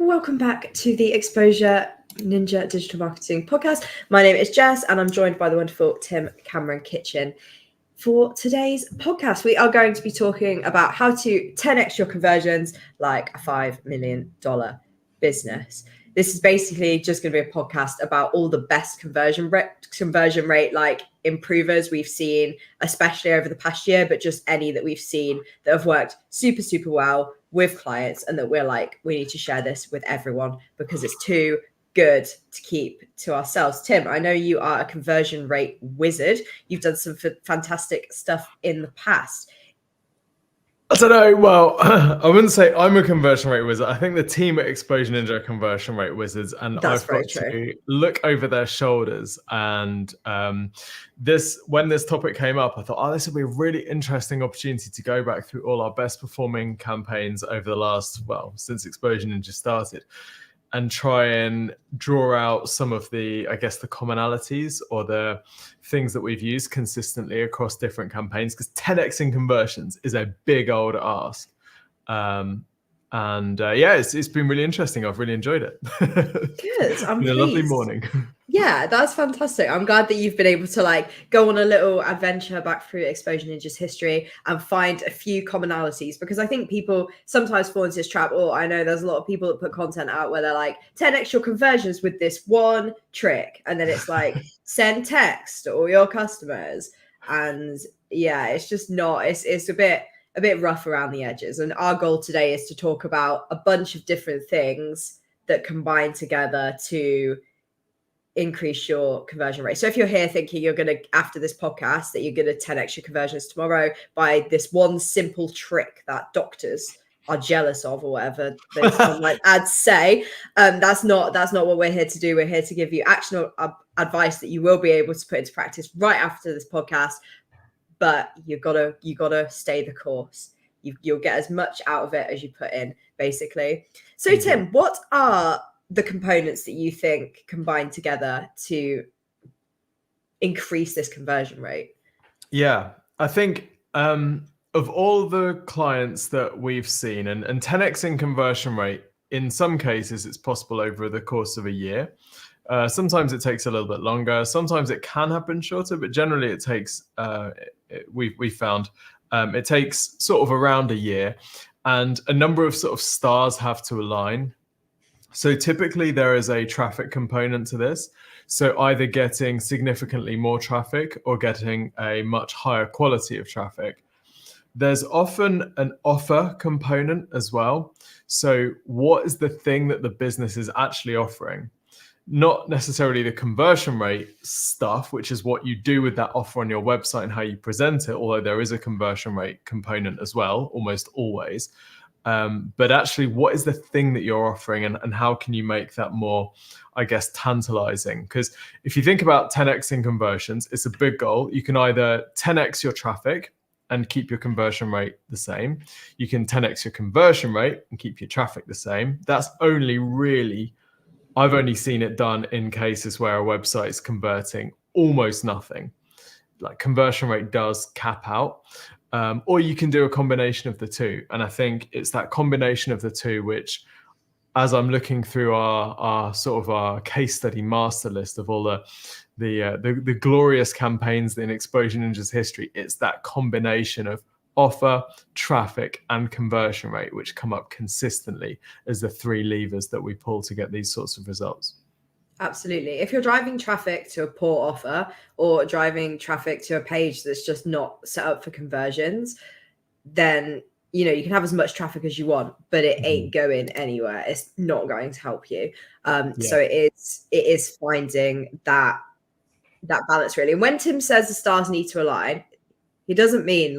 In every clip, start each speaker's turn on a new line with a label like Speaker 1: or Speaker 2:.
Speaker 1: Welcome back to the Exposure Ninja Digital Marketing Podcast. My name is Jess and I'm joined by the wonderful Tim Cameron Kitchen. For today's podcast, we are going to be talking about how to 10x your conversions like a $5 million business. This is basically just going to be a podcast about all the best conversion rate like improvers we've seen, especially over the past year, but just any that we've seen that have worked super, super well with clients, and that we're like, we need to share this with everyone because it's too good to keep to ourselves. Tim, I know you are a conversion rate wizard. You've done some fantastic stuff in the past.
Speaker 2: I don't know. Well, I wouldn't say I'm a conversion rate wizard. I think the team at Exposure Ninja are conversion rate wizards, and I've got to look over their shoulders. And when this topic came up, I thought, oh, this would be a really interesting opportunity to go back through all our best performing campaigns over the last, since Exposure Ninja started, and try and draw out some of the, I guess, the commonalities or the things that we've used consistently across different campaigns, because 10xing conversions is a big old ask. It's been really interesting. I've really enjoyed it.
Speaker 1: Good. I'm
Speaker 2: been a lovely morning.
Speaker 1: Yeah, that's fantastic. I'm glad that you've been able to go on a little adventure back through Exposure Ninja's history and find a few commonalities, because I think people sometimes fall into this trap. Or I know there's a lot of people that put content out where they're like 10x your conversions with this one trick, and then it's like send text to all your customers, and yeah, it's just not. It's a bit rough around the edges. And our goal today is to talk about a bunch of different things that combine together to increase your conversion rate. So if you're here thinking you're going to, after this podcast, that you're going to 10x your conversions tomorrow by this one simple trick that doctors are jealous of, or whatever some like ads say, that's not what we're here to do. We're here to give you actionable advice that you will be able to put into practice right after this podcast. But you gotta stay the course. You'll get as much out of it as you put in, basically. So Tim, what are the components that you think combine together to increase this conversion rate?
Speaker 2: Yeah, I think of all the clients that we've seen, and 10xing conversion rate, in some cases it's possible over the course of a year. Sometimes it takes a little bit longer. Sometimes it can happen shorter, but generally it takes, we found, it takes sort of around a year, and a number of sort of stars have to align. So typically there is a traffic component to this. So either getting significantly more traffic or getting a much higher quality of traffic. There's often an offer component as well. So what is the thing that the business is actually offering? Not necessarily the conversion rate stuff, which is what you do with that offer on your website and how you present it, although there is a conversion rate component as well, almost always. But actually, what is the thing that you're offering, and how can you make that more, I guess, tantalizing? Because if you think about 10xing conversions, it's a big goal. You can either 10x your traffic and keep your conversion rate the same. You can 10x your conversion rate and keep your traffic the same. That's only really, I've only seen it done in cases where a website's converting almost nothing. Like conversion rate does cap out. Or you can do a combination of the two. And I think it's that combination of the two, which, as I'm looking through our sort of our case study master list of all the glorious campaigns in Exposure Ninja's history, it's that combination of offer, traffic, and conversion rate, which come up consistently as the three levers that we pull to get these sorts of results.
Speaker 1: Absolutely. If you're driving traffic to a poor offer, or driving traffic to a page that's just not set up for conversions, then you can have as much traffic as you want, but it ain't going anywhere. It's not going to help you. So it is finding that balance, really. And when Tim says the stars need to align, he doesn't mean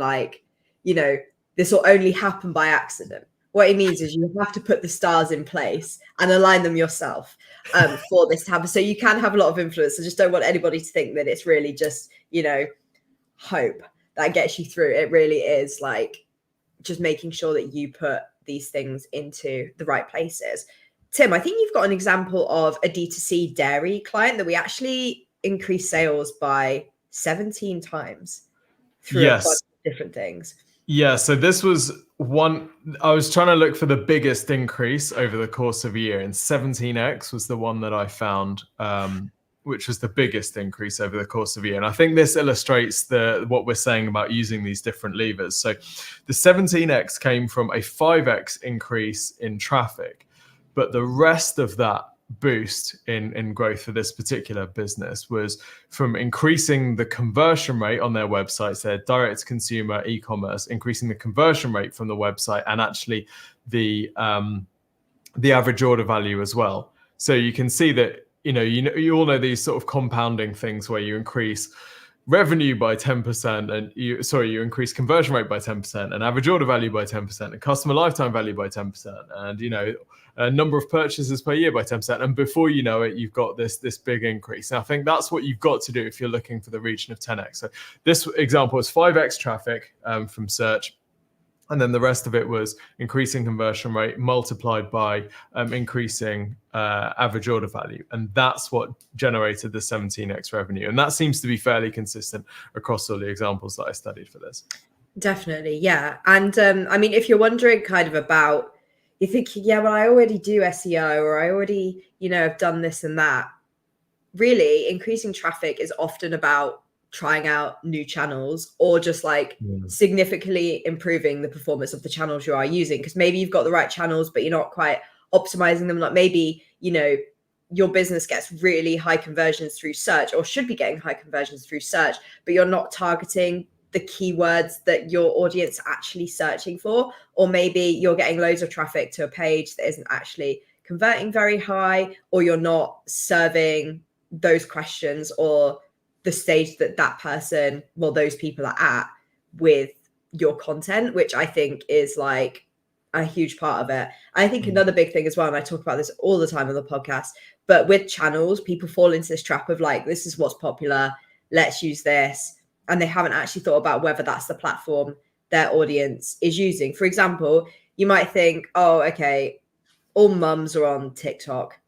Speaker 1: this will only happen by accident. What he means is you have to put the stars in place and align them yourself for this to happen. So you can have a lot of influence. I just don't want anybody to think that it's really just, hope that gets you through. It really is just making sure that you put these things into the right places. Tim, I think you've got an example of a D2C dairy client that we actually increased sales by 17 times through a bunch of different things.
Speaker 2: Yeah, so this was one. I was trying to look for the biggest increase over the course of a year, and 17x was the one that I found, which was the biggest increase over the course of a year. And I think this illustrates what we're saying about using these different levers. So the 17x came from a 5x increase in traffic, but the rest of that boost in growth for this particular business was from increasing the conversion rate on their websites, their direct to consumer e-commerce, increasing the conversion rate from the website, and actually the average order value as well. So you can see that you all know these sort of compounding things where you increase revenue by 10% and you increase conversion rate by 10% and average order value by 10% and customer lifetime value by 10% and a number of purchases per year by 10%, and before you know it, you've got this big increase. And I think that's what you've got to do if you're looking for the region of 10x. So this example is 5x traffic from search, and then the rest of it was increasing conversion rate multiplied by increasing average order value. And that's what generated the 17x revenue. And that seems to be fairly consistent across all the examples that I studied for this.
Speaker 1: Definitely, yeah. And I mean, if you're wondering kind of about, you're thinking, yeah, well, I already do SEO, or I already, have done this and that. Really, increasing traffic is often about trying out new channels, or just significantly improving the performance of the channels you are using. Because maybe you've got the right channels, but you're not quite optimizing them. Like maybe, your business gets really high conversions through search, or should be getting high conversions through search, but you're not targeting the keywords that your audience are actually searching for. Or maybe you're getting loads of traffic to a page that isn't actually converting very high, or you're not serving those questions or the stage that person, well, those people are at with your content, which I think is like a huge part of it. I think another big thing as well, and I talk about this all the time on the podcast, but with channels, people fall into this trap of like, this is what's popular, let's use this. And they haven't actually thought about whether that's the platform their audience is using. For example, you might think, oh, okay, all mums are on TikTok,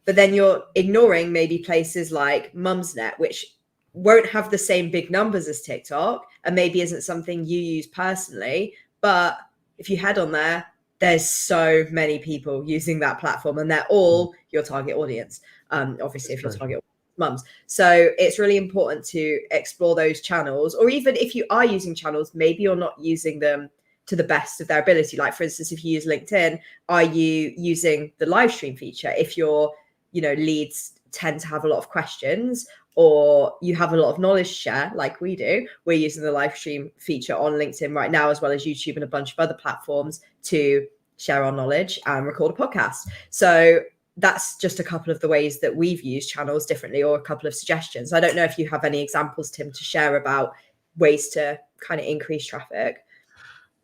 Speaker 1: but then you're ignoring maybe places like Mumsnet, which won't have the same big numbers as TikTok, and maybe isn't something you use personally. But if you head on there, there's so many people using that platform, and they're all your target audience. Obviously, if your target mums. So it's really important to explore those channels, or even if you are using channels, maybe you're not using them to the best of their ability. Like, for instance, if you use LinkedIn, are you using the live stream feature? If your leads tend to have a lot of questions, or you have a lot of knowledge to share, like we do, we're using the live stream feature on LinkedIn right now, as well as YouTube and a bunch of other platforms, to share our knowledge and record a podcast. So that's just a couple of the ways that we've used channels differently, or a couple of suggestions. I don't know if you have any examples, Tim, to share about ways to kind of increase traffic.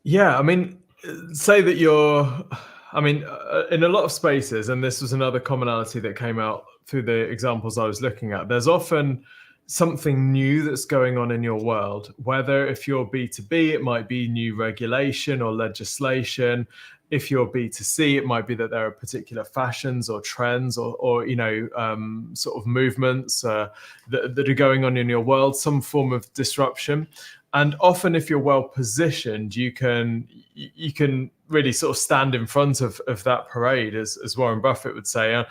Speaker 2: Yeah, I mean, say that in a lot of spaces, and this was another commonality that came out through the examples I was looking at, there's often something new that's going on in your world. Whether if you're B2B, it might be new regulation or legislation. If you're B2C, it might be that there are particular fashions or trends or sort of movements that are going on in your world, some form of disruption. And often, if you're well positioned, you can really sort of stand in front of that parade, as Warren Buffett would say.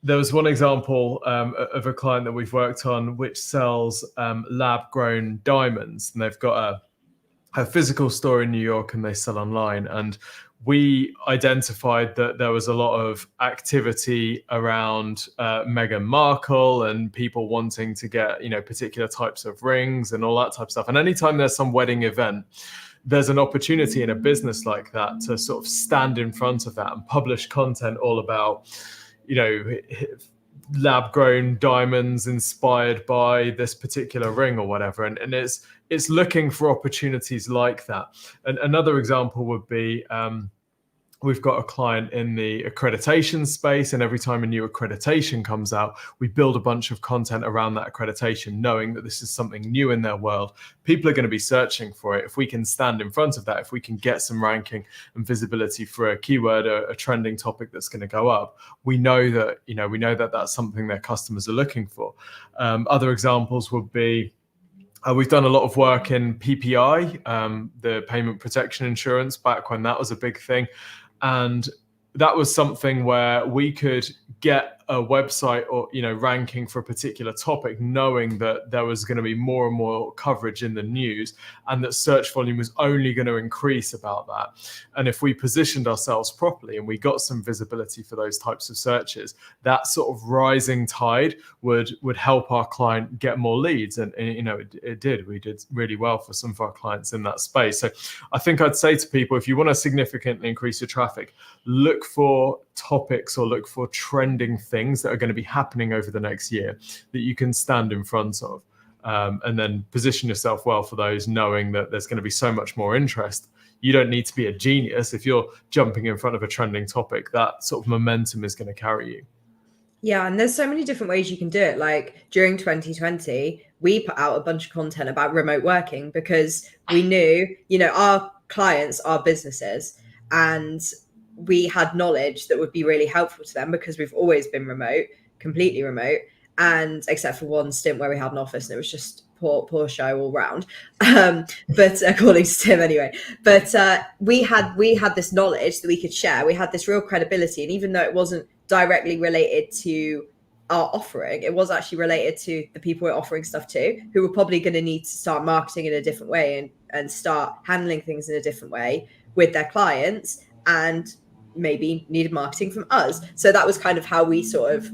Speaker 2: There was one example of a client that we've worked on which sells lab-grown diamonds, and they've got a physical store in New York, and they sell online. And we identified that there was a lot of activity around Meghan Markle and people wanting to get, particular types of rings and all that type of stuff. And anytime there's some wedding event, there's an opportunity in a business like that to sort of stand in front of that and publish content all about, lab-grown diamonds inspired by this particular ring or whatever. And it's looking for opportunities like that. And another example would be, we've got a client in the accreditation space, and every time a new accreditation comes out, we build a bunch of content around that accreditation, knowing that this is something new in their world. People are going to be searching for it. If we can stand in front of that, if we can get some ranking and visibility for a keyword, a trending topic that's going to go up, we know that that's something their customers are looking for. Other examples would be, We've done a lot of work in PPI, the payment protection insurance, back when that was a big thing. And that was something where we could get a website or, ranking for a particular topic, knowing that there was going to be more and more coverage in the news and that search volume was only going to increase about that. And if we positioned ourselves properly and we got some visibility for those types of searches, that sort of rising tide would help our client get more leads. And it did. We did really well for some of our clients in that space. So I think I'd say to people, if you want to significantly increase your traffic, look for topics or look for trending things that are going to be happening over the next year that you can stand in front of, and then position yourself well for those, knowing that there's going to be so much more interest. You don't need to be a genius. If you're jumping in front of a trending topic, that sort of momentum is going to carry you.
Speaker 1: Yeah, and there's so many different ways you can do it. Like during 2020, we put out a bunch of content about remote working because we knew, our clients are businesses, and we had knowledge that would be really helpful to them because we've always been remote, completely remote, and except for one stint where we had an office and it was just poor show all round. But according to Tim anyway, but we had this knowledge that we could share. We had this real credibility, and even though it wasn't directly related to our offering, it was actually related to the people we're offering stuff to, who were probably going to need to start marketing in a different way and start handling things in a different way with their clients, and maybe needed marketing from us. So that was kind of how we sort of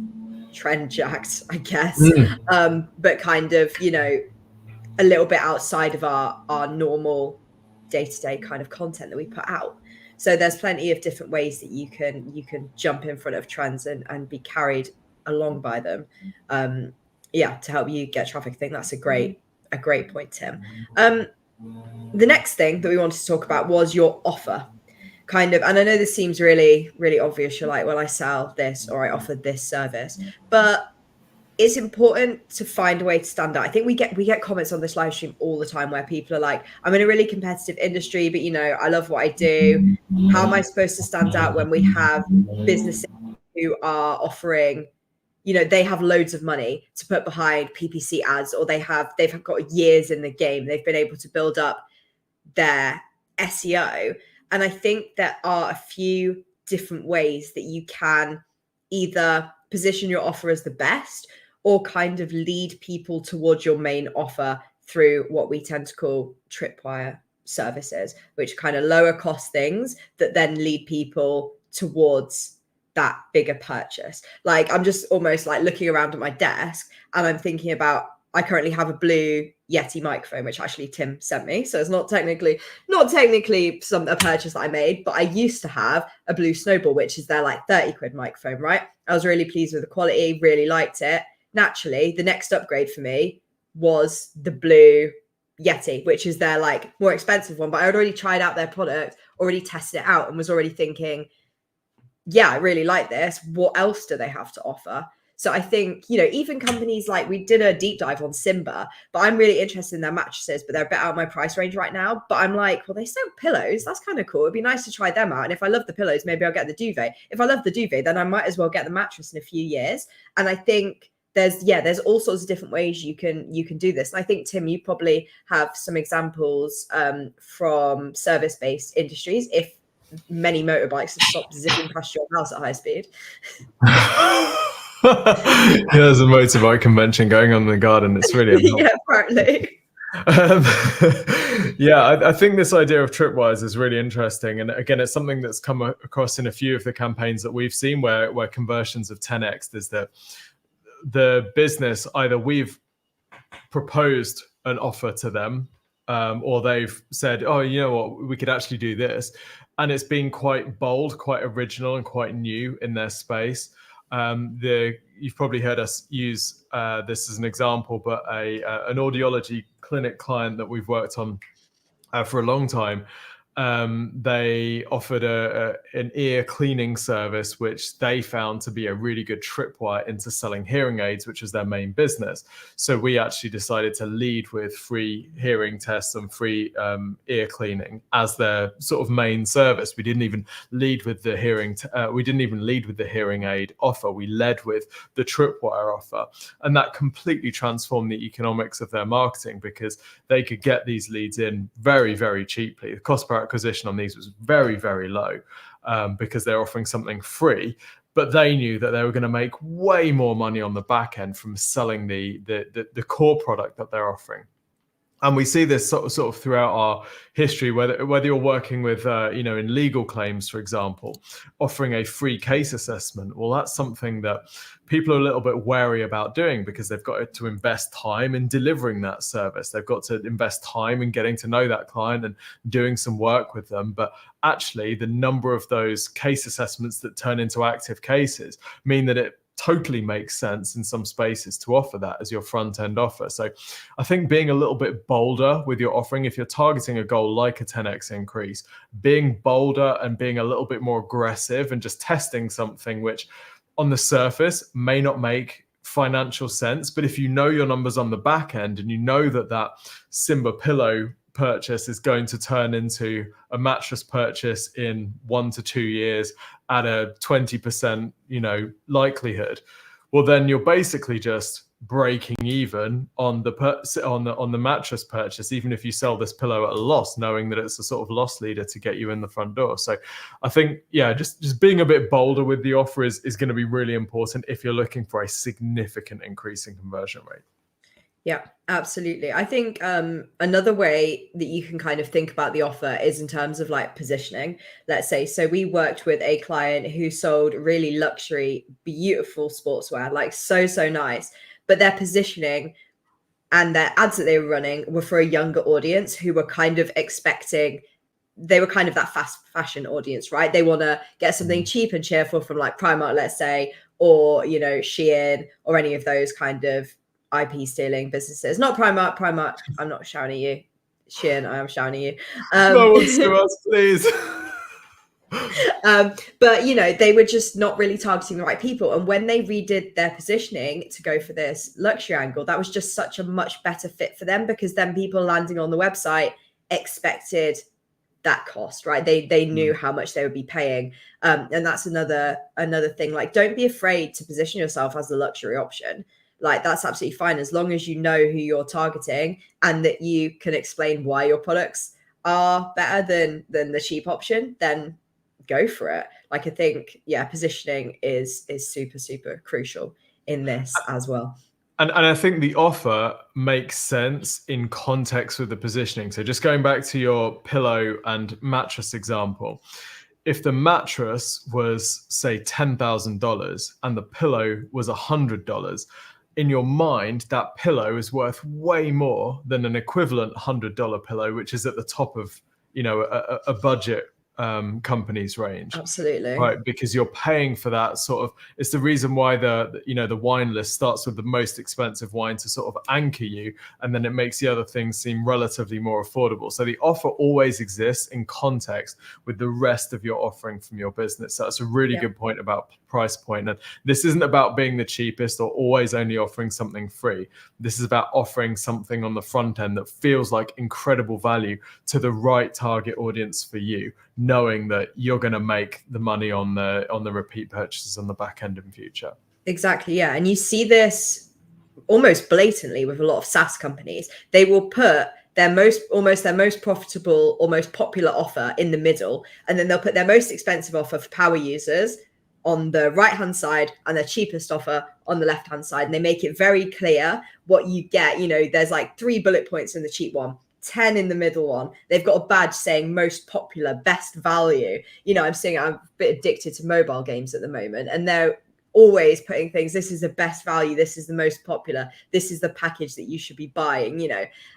Speaker 1: trend jacked, I guess. But kind of, a little bit outside of our normal day-to-day kind of content that we put out. So there's plenty of different ways that you can jump in front of trends and be carried along by them. To help you get traffic. I think that's a great point, Tim. The next thing that we wanted to talk about was your offer. Kind of, and I know this seems really, really obvious. You're like, well, I sell this or I offer this service, but it's important to find a way to stand out. I think we get comments on this live stream all the time where people are like, I'm in a really competitive industry, but I love what I do. How am I supposed to stand out when we have businesses who are offering, they have loads of money to put behind PPC ads, or they've got years in the game. They've been able to build up their SEO. And I think there are a few different ways that you can either position your offer as the best or kind of lead people towards your main offer through what we tend to call tripwire services, which kind of lower cost things that then lead people towards that bigger purchase. Like I'm just almost like looking around at my desk and I'm thinking about, I currently have a blue Yeti microphone, which actually Tim sent me. So it's not technically a purchase that I made, but I used to have a blue Snowball, which is their like 30 quid microphone, right? I was really pleased with the quality, really liked it. Naturally, the next upgrade for me was the blue Yeti, which is their like more expensive one, but I had already tried out their product, already tested it out and was already thinking, yeah, I really like this. What else do they have to offer? So I think, even companies like, we did a deep dive on Simba, but I'm really interested in their mattresses, but they're a bit out of my price range right now. But I'm like, well, they sell pillows. That's kind of cool. It'd be nice to try them out. And if I love the pillows, maybe I'll get the duvet. If I love the duvet, then I might as well get the mattress in a few years. And I think there's all sorts of different ways you can do this. And I think, Tim, you probably have some examples from service-based industries. If many motorbikes have stopped zipping past your house at high speed.
Speaker 2: There's a motorbike convention going on in the garden. It's really
Speaker 1: yeah, apparently.
Speaker 2: I think this idea of tripwires is really interesting, and again, it's something that's come across in a few of the campaigns that we've seen where conversions of 10x. There's the business, either we've proposed an offer to them, or they've said, oh, you know what, we could actually do this, and it's been quite bold, quite original, and quite new in their space. You've probably heard us use this as an example, but an audiology clinic client that we've worked on for a long time, they offered an ear cleaning service, which they found to be a really good tripwire into selling hearing aids, which was their main business. So we actually decided to lead with free hearing tests and free ear cleaning as their sort of main service. We didn't even lead with the hearing aid offer. We led with the tripwire offer, and that completely transformed the economics of their marketing, because they could get these leads in very, very cheaply. The cost per acquisition on these was very, very low, because they're offering something free, but they knew that they were going to make way more money on the back end from selling the core product that they're offering. And we see this sort of throughout our history, whether you're working with, in legal claims, for example, offering a free case assessment. Well, that's something that people are a little bit wary about doing, because they've got to invest time in delivering that service. They've got to invest time in getting to know that client and doing some work with them. But actually, the number of those case assessments that turn into active cases mean that it totally makes sense in some spaces to offer that as your front end offer. So I think being a little bit bolder with your offering, if you're targeting a goal like a 10x increase, being bolder and being a little bit more aggressive and just testing something which on the surface may not make financial sense, but if you know your numbers on the back end and you know that Simba pillow purchase is going to turn into a mattress purchase in 1 to 2 years at a 20% likelihood, well, then you're basically just breaking even on the mattress purchase, even if you sell this pillow at a loss, knowing that it's a sort of loss leader to get you in the front door. So I think, just being a bit bolder with the offer is going to be really important if you're looking for a significant increase in conversion rate.
Speaker 1: Yeah, absolutely. I think another way that you can kind of think about the offer is in terms of like positioning. Let's say, so we worked with a client who sold really luxury, beautiful sportswear, like so nice, but their positioning and their ads that they were running were for a younger audience who were kind of expecting, they were kind of that fast fashion audience, right? They want to get something cheap and cheerful from like Primark, let's say, or, Shein, or any of those kind of IP stealing businesses. Not Primark, I'm not shouting at you. Shein, I am shouting at you.
Speaker 2: No one sue us, please.
Speaker 1: But they were just not really targeting the right people. And when they redid their positioning to go for this luxury angle, that was just such a much better fit for them, because then people landing on the website expected that cost, right? They knew how much they would be paying. And that's another thing. Like, don't be afraid to position yourself as the luxury option. Like, that's absolutely fine, as long as you know who you're targeting and that you can explain why your products are better than the cheap option, then go for it. Like, I think, positioning is super crucial in this as well.
Speaker 2: And I think the offer makes sense in context with the positioning. So just going back to your pillow and mattress example, if the mattress was, say, $10,000 and the pillow was $100, in your mind, that pillow is worth way more than an equivalent $100 pillow, which is at the top of, a budget company's range.
Speaker 1: Absolutely.
Speaker 2: Right, because you're paying for that sort of, it's the reason why the wine list starts with the most expensive wine to sort of anchor you, and then it makes the other things seem relatively more affordable. So the offer always exists in context with the rest of your offering from your business. So that's a really good point about price point. And this isn't about being the cheapest or always only offering something free. This is about offering something on the front end that feels like incredible value to the right target audience for you, knowing that you're going to make the money on the repeat purchases on the back end in future.
Speaker 1: Exactly, yeah. And you see this almost blatantly with a lot of SaaS companies. They will put their most profitable or most popular offer in the middle, and then they'll put their most expensive offer for power users on the right hand side and their cheapest offer on the left hand side. And they make it very clear what you get. There's like 3 bullet points in the cheap one, 10 in the middle one. They've got a badge saying most popular, best value. I'm a bit addicted to mobile games at the moment, and they're always putting things, this is the best value, this is the most popular, this is the package that you should be buying,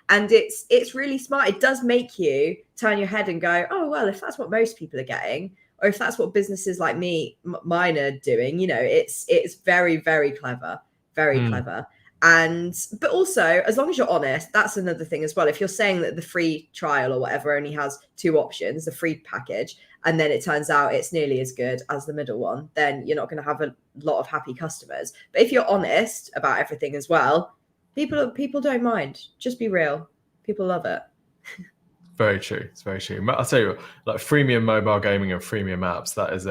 Speaker 1: and it's really smart. It does make you turn your head and go, oh, well, if that's what most people are getting, or if that's what businesses like mine are doing, it's very, very clever, very clever. But also, as long as you're honest, that's another thing as well. If you're saying that the free trial or whatever only has 2 options, the free package, and then it turns out it's nearly as good as the middle one, then you're not going to have a lot of happy customers. But if you're honest about everything as well, people don't mind. Just be real. People love it.
Speaker 2: Very true. It's very true. I'll tell you, like freemium mobile gaming and freemium apps, that is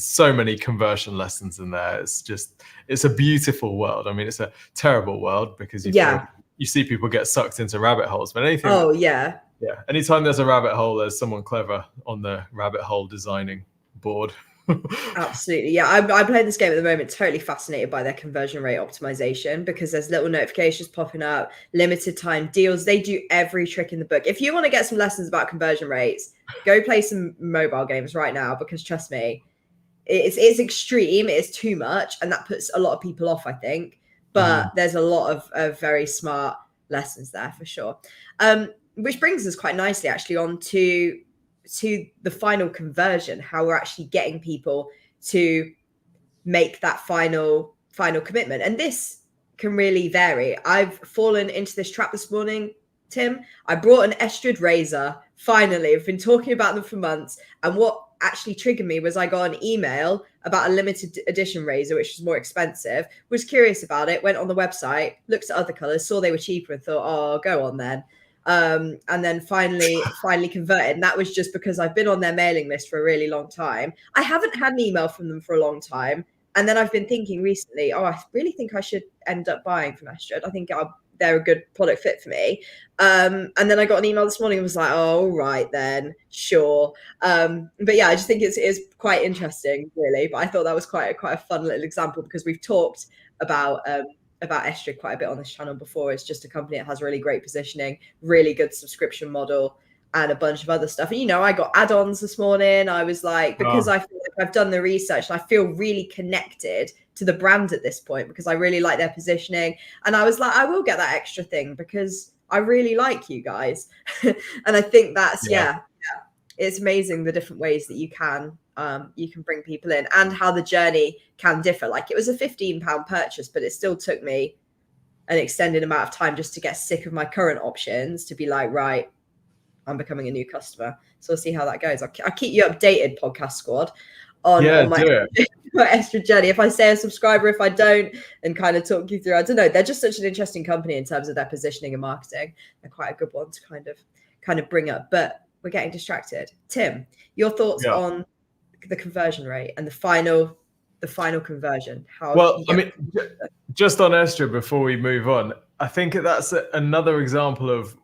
Speaker 2: so many conversion lessons in there. It's a beautiful world. I mean, it's a terrible world because you see people get sucked into rabbit holes. But anything.
Speaker 1: Oh yeah.
Speaker 2: Yeah. Anytime there's a rabbit hole, there's someone clever on the rabbit hole designing board.
Speaker 1: Absolutely. Yeah. I'm playing this game at the moment, totally fascinated by their conversion rate optimization, because there's little notifications popping up, limited time deals. They do every trick in the book. If you want to get some lessons about conversion rates, go play some mobile games right now, because trust me, it's extreme. It's too much. And that puts a lot of people off, I think. But there's a lot of very smart lessons there for sure. Which brings us quite nicely actually on to the final conversion, how we're actually getting people to make that final commitment. And this can really vary. I've fallen into this trap this morning, Tim. I brought an Estrad razor. Finally, I've been talking about them for months. And what actually triggered me was I got an email about a limited edition razor, which was more expensive, was curious about it, went on the website, looked at other colors, saw they were cheaper and thought, oh, go on then. And then finally converted. And that was just because I've been on their mailing list for a really long time. I haven't had an email from them for a long time. And then I've been thinking recently, I really think I should end up buying from Estrad. I think they're a good product fit for me. And then I got an email this morning and was like, oh, all right then, sure. But yeah, I just think it's quite interesting, really. But I thought that was quite a fun little example, because we've talked about Estrad quite a bit on this channel before. It's just a company that has really great positioning, really good subscription model, and a bunch of other stuff. And, I got add-ons this morning. I was like, because I feel like I've done the research and I feel really connected to the brand at this point, because I really like their positioning. And I was like, I will get that extra thing because I really like you guys. And I think that's, it's amazing the different ways that you can bring people in, and how the journey can differ. Like, it was a £15 purchase, but it still took me an extended amount of time just to get sick of my current options, to be like, right, I'm becoming a new customer. So we'll see how that goes. I'll keep you updated, podcast squad, on my Estrad journey. If I say a subscriber, if I don't, and kind of talk you through. I don't know. They're just such an interesting company in terms of their positioning and marketing. They're quite a good one to kind of bring up. But we're getting distracted. Tim, your thoughts on the conversion rate and the final conversion?
Speaker 2: Just on Estrad before we move on, I think that's another example of,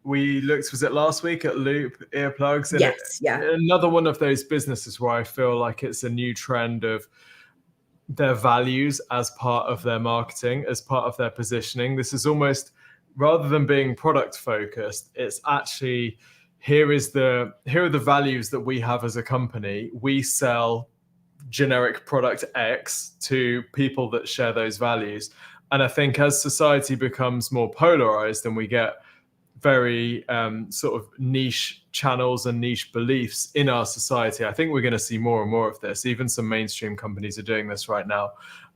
Speaker 2: we looked, was it last week, at Loop earplugs? And
Speaker 1: yes,
Speaker 2: another one of those businesses where I feel like it's a new trend of their values as part of their marketing, as part of their positioning. This is almost, rather than being product focused, it's actually, here are the values that we have as a company. We sell generic product X to people that share those values. And I think as society becomes more polarized and we get very sort of niche channels and niche beliefs in our society, I think we're going to see more and more of this. Even some mainstream companies are doing this right now.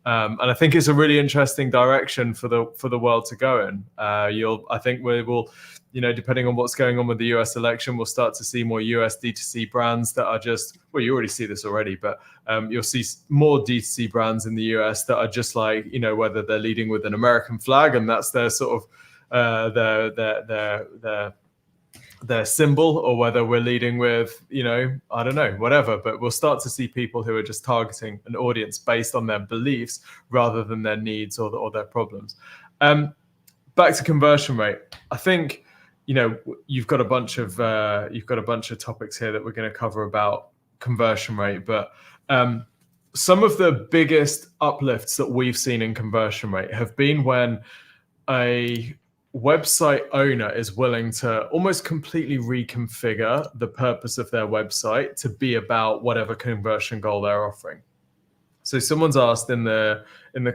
Speaker 2: And I think it's a really interesting direction for the world to go in. I think we will, depending on what's going on with the US election, we'll start to see more US D2C brands that are just, well, you already see this already, but you'll see more D2C brands in the US that are just like, whether they're leading with an American flag and that's their sort of their symbol, or whether we're leading with, I don't know, whatever. But we'll start to see people who are just targeting an audience based on their beliefs rather than their needs or their problems. Back to conversion rate. I think, you've got a bunch of topics here that we're going to cover about conversion rate, but some of the biggest uplifts that we've seen in conversion rate have been when a website owner is willing to almost completely reconfigure the purpose of their website to be about whatever conversion goal they're offering. So someone's asked in the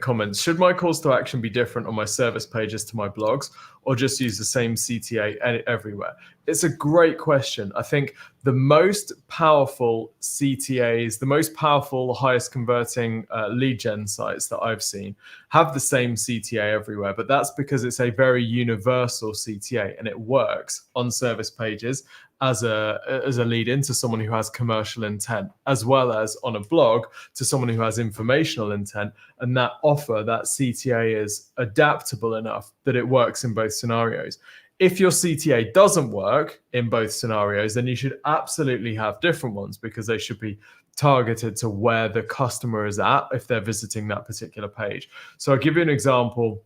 Speaker 2: comments, should my calls to action be different on my service pages to my blogs, or just use the same CTA everywhere? It's a great question. I think the most powerful CTAs, the most powerful, highest converting lead gen sites that I've seen have the same CTA everywhere, but that's because it's a very universal CTA and it works on service pages as a lead into someone who has commercial intent, as well as on a blog to someone who has informational intent. And that offer, that CTA, is adaptable enough that it works in both scenarios. If your CTA doesn't work in both scenarios, then you should absolutely have different ones, because they should be targeted to where the customer is at if they're visiting that particular page. So I'll give you an example.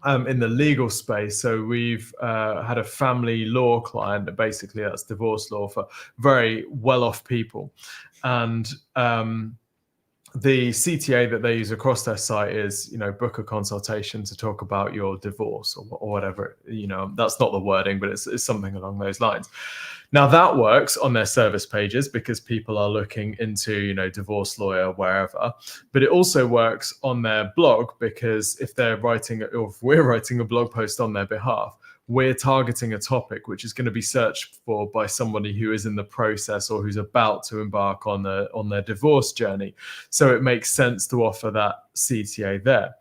Speaker 2: In the legal space, so we've had a family law client, basically that's divorce law for very well-off people, and the CTA that they use across their site is, book a consultation to talk about your divorce or whatever. That's not the wording, but it's something along those lines. Now that works on their service pages because people are looking into, divorce lawyer, wherever, but it also works on their blog because if we're writing a blog post on their behalf, we're targeting a topic which is going to be searched for by somebody who is in the process or who's about to embark on their divorce journey. So it makes sense to offer that CTA there.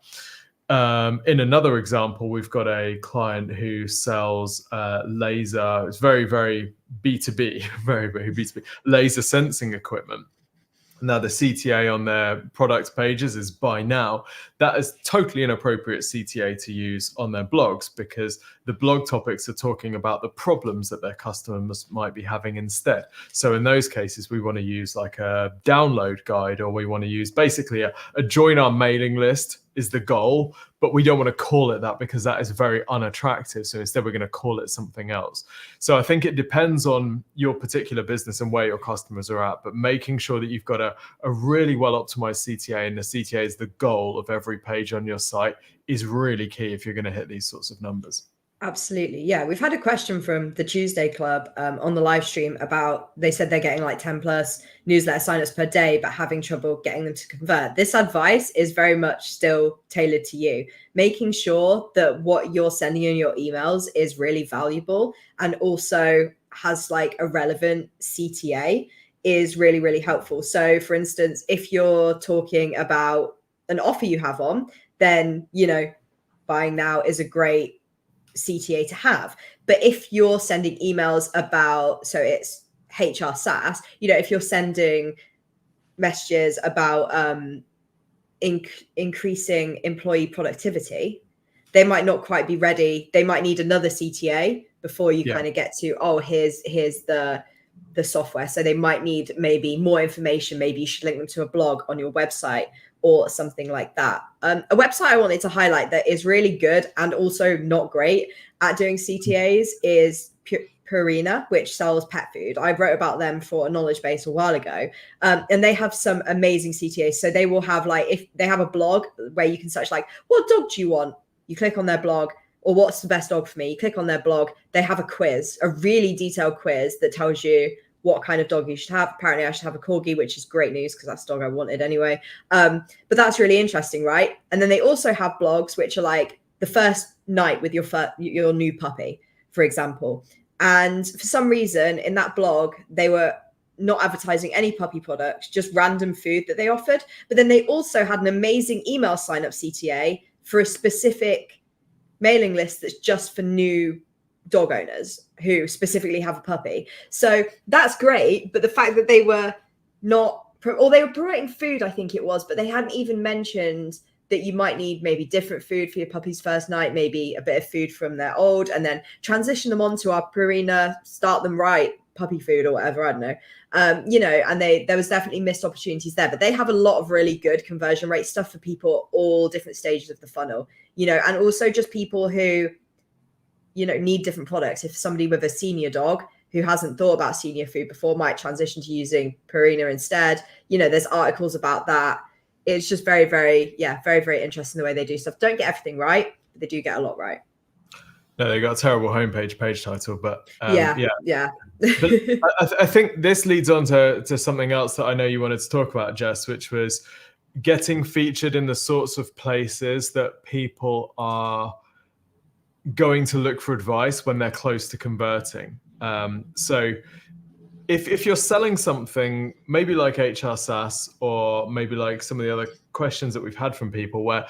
Speaker 2: In another example, we've got a client who sells laser. It's very, very B2B, very, very B2B, laser sensing equipment. Now, the CTA on their product pages is buy now. That is totally inappropriate CTA to use on their blogs, because the blog topics are talking about the problems that their customers might be having instead. So in those cases, we want to use like a download guide, or we want to use basically a join our mailing list is the goal, but we don't want to call it that because that is very unattractive. So instead, we're going to call it something else. So I think it depends on your particular business and where your customers are at, but making sure that you've got a really well-optimized CTA, and the CTA is the goal of every page on your site, is really key if you're going to hit these sorts of numbers.
Speaker 1: Absolutely. Yeah. We've had a question from the Tuesday Club on the live stream about, they said they're getting like 10 plus newsletter signups per day, but having trouble getting them to convert. This advice is very much still tailored to you, making sure that what you're sending in your emails is really valuable and also has like a relevant CTA is really, really helpful. So for instance, if you're talking about an offer you have on, then, buying now is a great CTA to have. But if you're sending emails about, so it's HR SaaS, if you're sending messages about increasing employee productivity, they might not quite be ready. They might need another CTA before you kind of get to, here's the software. So they might need maybe more information. Maybe you should link them to a blog on your website or something like that. A website I wanted to highlight that is really good and also not great at doing CTAs is Purina, which sells pet food. I wrote about them for a knowledge base a while ago. And they have some amazing CTAs. So they will have if they have a blog where you can search what dog do you want? You click on their blog, or what's the best dog for me? You click on their blog. They have a quiz, a really detailed quiz that tells you what kind of dog you should have. Apparently I should have a corgi, which is great news because that's the dog I wanted anyway. But that's really interesting, right? And then they also have blogs which are like the first night with your new puppy, for example. And for some reason in that blog, they were not advertising any puppy products, just random food that they offered. But then they also had an amazing email sign up CTA for a specific mailing list that's just for new dog owners who specifically have a puppy. So that's great. But the fact that they were they were promoting food, I think it was, but they hadn't even mentioned that you might need maybe different food for your puppy's first night, maybe a bit of food from their old, and then transition them onto our Purina, start them right, puppy food or whatever, I don't know. And there was definitely missed opportunities there, but they have a lot of really good conversion rate stuff for people all different stages of the funnel, and also just people who need different products. If somebody with a senior dog who hasn't thought about senior food before might transition to using Purina instead, there's articles about that. It's just very, very, very, very interesting the way they do stuff. Don't get everything right, but they do get a lot right.
Speaker 2: No, they got a terrible homepage page title, but
Speaker 1: yeah.
Speaker 2: But I think this leads on to something else that I know you wanted to talk about, Jess, which was getting featured in the sorts of places that people are going to look for advice when they're close to converting. So if you're selling something, maybe like HR SaaS, or maybe like some of the other questions that we've had from people where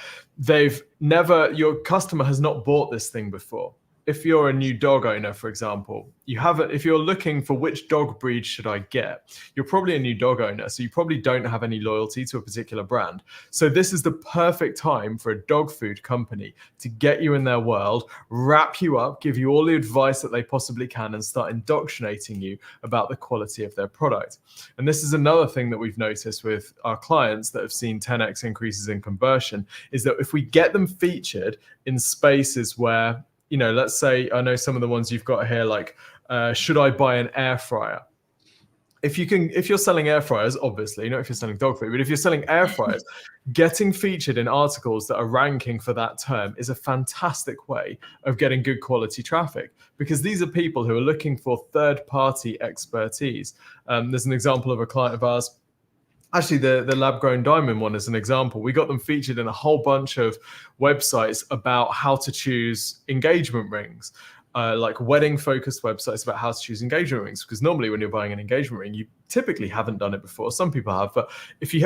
Speaker 2: your customer has not bought this thing before. If you're a new dog owner, for example, if you're looking for which dog breed should I get, you're probably a new dog owner, so you probably don't have any loyalty to a particular brand. So this is the perfect time for a dog food company to get you in their world, wrap you up, give you all the advice that they possibly can, and start indoctrinating you about the quality of their product. And this is another thing that we've noticed with our clients that have seen 10x increases in conversion, is that if we get them featured in spaces where, let's say, I know some of the ones you've got here, like, should I buy an air fryer? If you're selling air fryers, obviously, not if you're selling dog food, but if you're selling air fryers, getting featured in articles that are ranking for that term is a fantastic way of getting good quality traffic, because these are people who are looking for third-party expertise. There's an example of a client of ours. Actually, the lab-grown diamond one is an example. We got them featured in a whole bunch of websites about how to choose engagement rings, like wedding-focused websites about how to choose engagement rings. Because normally when you're buying an engagement ring, you typically haven't done it before. Some people have, but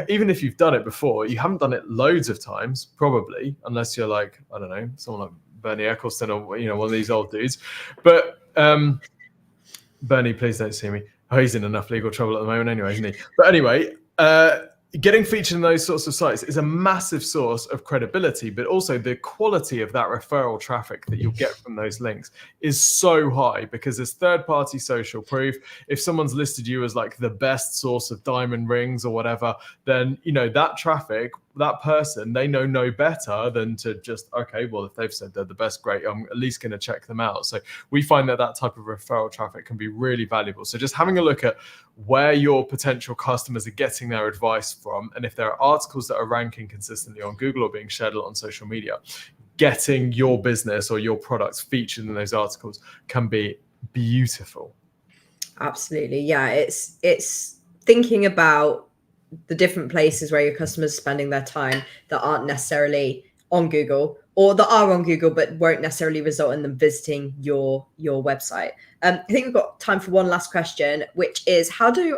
Speaker 2: even if you've done it before, you haven't done it loads of times, probably, unless you're like, I don't know, someone like Bernie Eccleston or one of these old dudes. But Bernie, please don't see me. Oh, he's in enough legal trouble at the moment anyway, isn't he? But anyway, getting featured in those sorts of sites is a massive source of credibility, but also the quality of that referral traffic that you'll get from those links is so high, because there's third-party social proof. If someone's listed you as like the best source of diamond rings or whatever, then that traffic, that person, they know no better than to just, okay, well, if they've said they're the best, great, I'm at least going to check them out. So we find that type of referral traffic can be really valuable. So just having a look at where your potential customers are getting their advice from, and if there are articles that are ranking consistently on Google or being shared a lot on social media, getting your business or your products featured in those articles can be beautiful.
Speaker 1: Absolutely. Yeah, it's thinking about the different places where your customers are spending their time that aren't necessarily on Google, or that are on Google but won't necessarily result in them visiting your website. I think we've got time for one last question, which is how do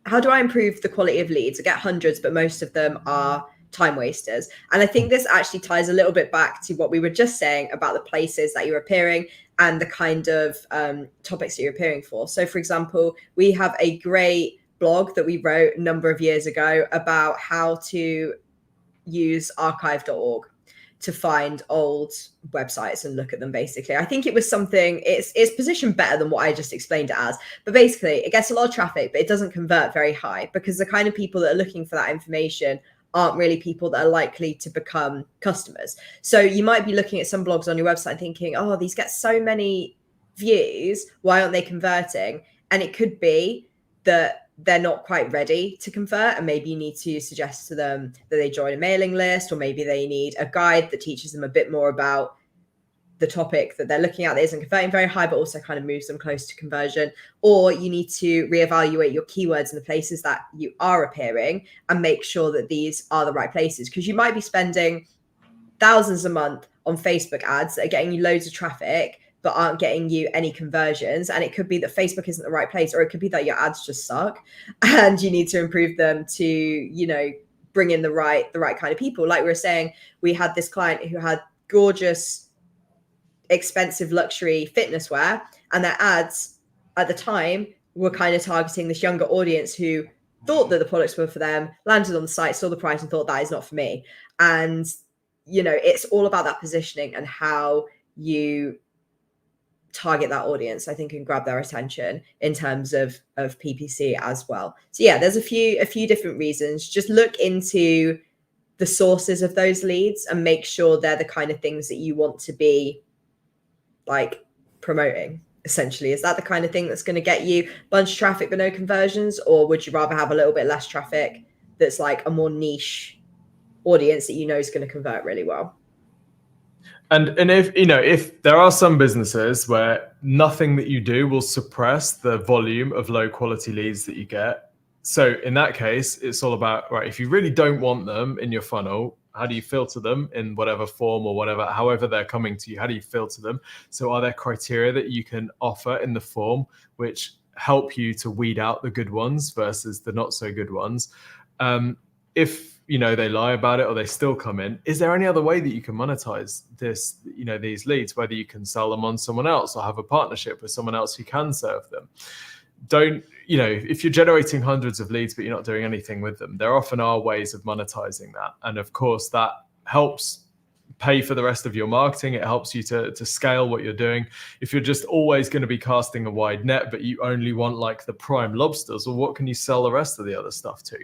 Speaker 1: I improve the quality of leads? I get hundreds, but most of them are time wasters. And I think this actually ties a little bit back to what we were just saying about the places that you're appearing and the kind of topics that you're appearing for. So for example, we have a great blog that we wrote a number of years ago about how to use archive.org to find old websites and look at them. Basically, I think it was something, it's positioned better than what I just explained it as, but basically it gets a lot of traffic, but it doesn't convert very high, because the kind of people that are looking for that information aren't really people that are likely to become customers. So you might be looking at some blogs on your website thinking, oh, these get so many views, why aren't they converting? And it could be that they're not quite ready to convert, and maybe you need to suggest to them that they join a mailing list, or maybe they need a guide that teaches them a bit more about the topic that they're looking at that isn't converting very high, but also kind of moves them close to conversion. Or you need to reevaluate your keywords in the places that you are appearing and make sure that these are the right places, because you might be spending thousands a month on Facebook ads that are getting you loads of traffic but aren't getting you any conversions. And it could be that Facebook isn't the right place, or it could be that your ads just suck and you need to improve them to, bring in the right kind of people. Like we were saying, we had this client who had gorgeous, expensive luxury fitness wear, and their ads at the time were kind of targeting this younger audience who thought that the products were for them, landed on the site, saw the price and thought, that is not for me. And, it's all about that positioning and how you target that audience, I think, and grab their attention in terms of PPC as well. So yeah, there's a few different reasons. Just look into the sources of those leads and make sure they're the kind of things that you want to be like promoting. Essentially, is that the kind of thing that's going to get you a bunch of traffic but no conversions, or would you rather have a little bit less traffic that's like a more niche audience that is going to convert really well?
Speaker 2: And if there are some businesses where nothing that you do will suppress the volume of low quality leads that you get, So in that case, it's all about, right, if you really don't want them in your funnel, how do you filter them in whatever form or whatever, however they're coming to you? How do you filter them? So are there criteria that you can offer in the form which help you to weed out the good ones versus the not so good ones? If they lie about it or they still come in, is there any other way that you can monetize this, these leads, whether you can sell them on someone else or have a partnership with someone else who can serve them? If you're generating hundreds of leads but you're not doing anything with them, there often are ways of monetizing that. And of course, that helps pay for the rest of your marketing. It helps you to scale what you're doing. If you're just always going to be casting a wide net, but you only want like the prime lobsters, well, what can you sell the rest of the other stuff to?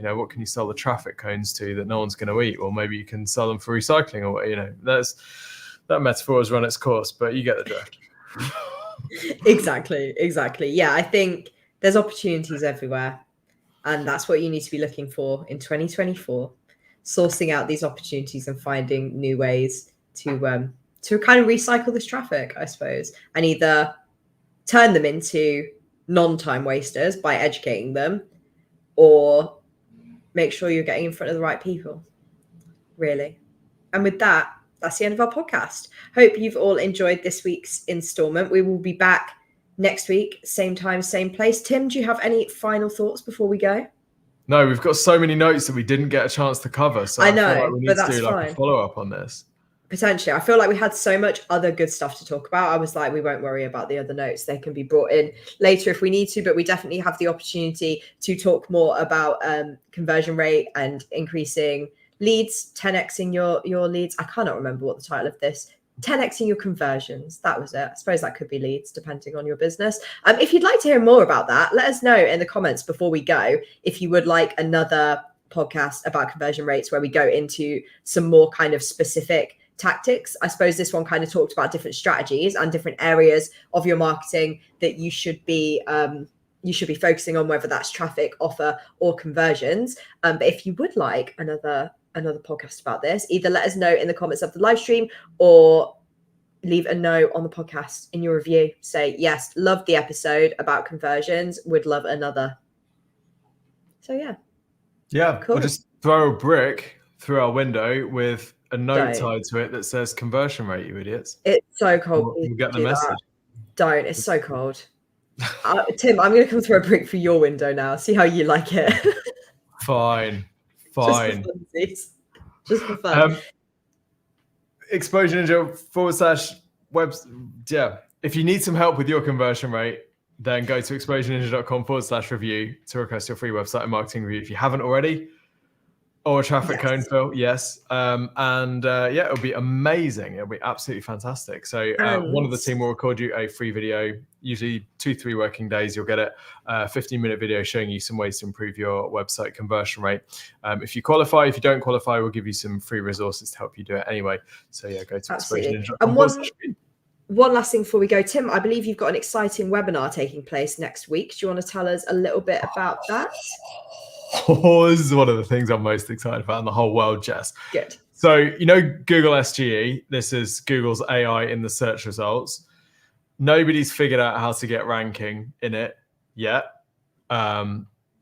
Speaker 2: What can you sell the traffic cones to that no one's going to eat? Or maybe you can sell them for recycling, or that metaphor has run its course, but you get the drift.
Speaker 1: Exactly. Yeah, I think there's opportunities everywhere, and that's what you need to be looking for in 2024, sourcing out these opportunities and finding new ways to kind of recycle this traffic, I suppose, and either turn them into non-time wasters by educating them, or make sure you're getting in front of the right people, really. And with that, that's the end of our podcast. Hope you've all enjoyed this week's installment. We will be back next week, same time, same place. Tim, do you have any final thoughts before we go?
Speaker 2: No, we've got so many notes that we didn't get a chance to cover. So
Speaker 1: I know,
Speaker 2: feel like we need
Speaker 1: but
Speaker 2: to
Speaker 1: that's
Speaker 2: do like
Speaker 1: fine.
Speaker 2: a follow-up on this.
Speaker 1: Potentially. I feel like we had so much other good stuff to talk about. I was like, we won't worry about the other notes. They can be brought in later if we need to, but we definitely have the opportunity to talk more about conversion rate and increasing leads, 10xing your leads. I cannot remember what the title of this. 10xing your conversions. That was it. I suppose that could be leads, depending on your business. If you'd like to hear more about that, let us know in the comments before we go. If you would like another podcast about conversion rates where we go into some more kind of specific tactics. I suppose this one kind of talked about different strategies and different areas of your marketing that you should be focusing on, whether that's traffic, offer, or conversions. But if you would like another podcast about this, either let us know in the comments of the live stream or leave a note on the podcast in your review. Say, yes, loved the episode about conversions, would love another. So
Speaker 2: yeah,
Speaker 1: cool.
Speaker 2: Or just throw a brick through our window with a note tied to it that says conversion rate, you idiots.
Speaker 1: It's so cold.
Speaker 2: We'll get the message.
Speaker 1: Don't. It's so cold. Tim, I'm going to come throw a brick through your window now. See how you like it.
Speaker 2: Fine.
Speaker 1: Just for fun.
Speaker 2: Exposure Ninja /web. Yeah. If you need some help with your conversion rate, then go to exposureninja.com/review to request your free website and marketing review if you haven't already. Or a traffic cone fill, yes. It'll be amazing. It'll be absolutely fantastic. So one of the team will record you a free video, usually 2-3 working days. You'll get it, 15-minute video showing you some ways to improve your website conversion rate. If you qualify, if you don't qualify, we'll give you some free resources to help you do it anyway. So go to exposureninja.com.
Speaker 1: One last thing before we go, Tim, I believe you've got an exciting webinar taking place next week. Do you want to tell us a little bit about that?
Speaker 2: Oh, this is one of the things I'm most excited about in the whole world, Jess.
Speaker 1: Good.
Speaker 2: So, Google SGE, this is Google's AI in the search results. Nobody's figured out how to get ranking in it yet.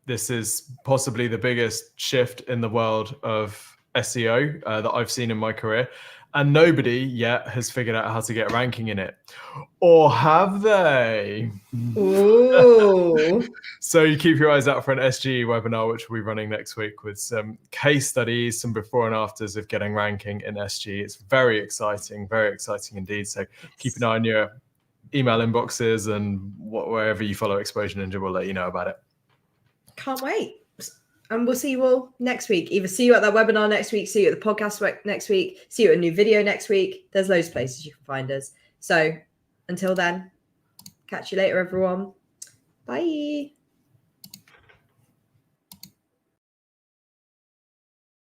Speaker 2: This is possibly the biggest shift in the world of SEO that I've seen in my career. And nobody yet has figured out how to get ranking in it. Or have they?
Speaker 1: Ooh.
Speaker 2: So you keep your eyes out for an SGE webinar, which will be running next week with some case studies, some before and afters of getting ranking in SGE. It's very exciting indeed. So keep an eye on your email inboxes and wherever you follow Exposure Ninja, we'll let you know about it.
Speaker 1: Can't wait. And we'll see you all next week. Either see you at that webinar next week, see you at the podcast next week, see you at a new video next week. There's loads of places you can find us. So until then, catch you later, everyone. Bye.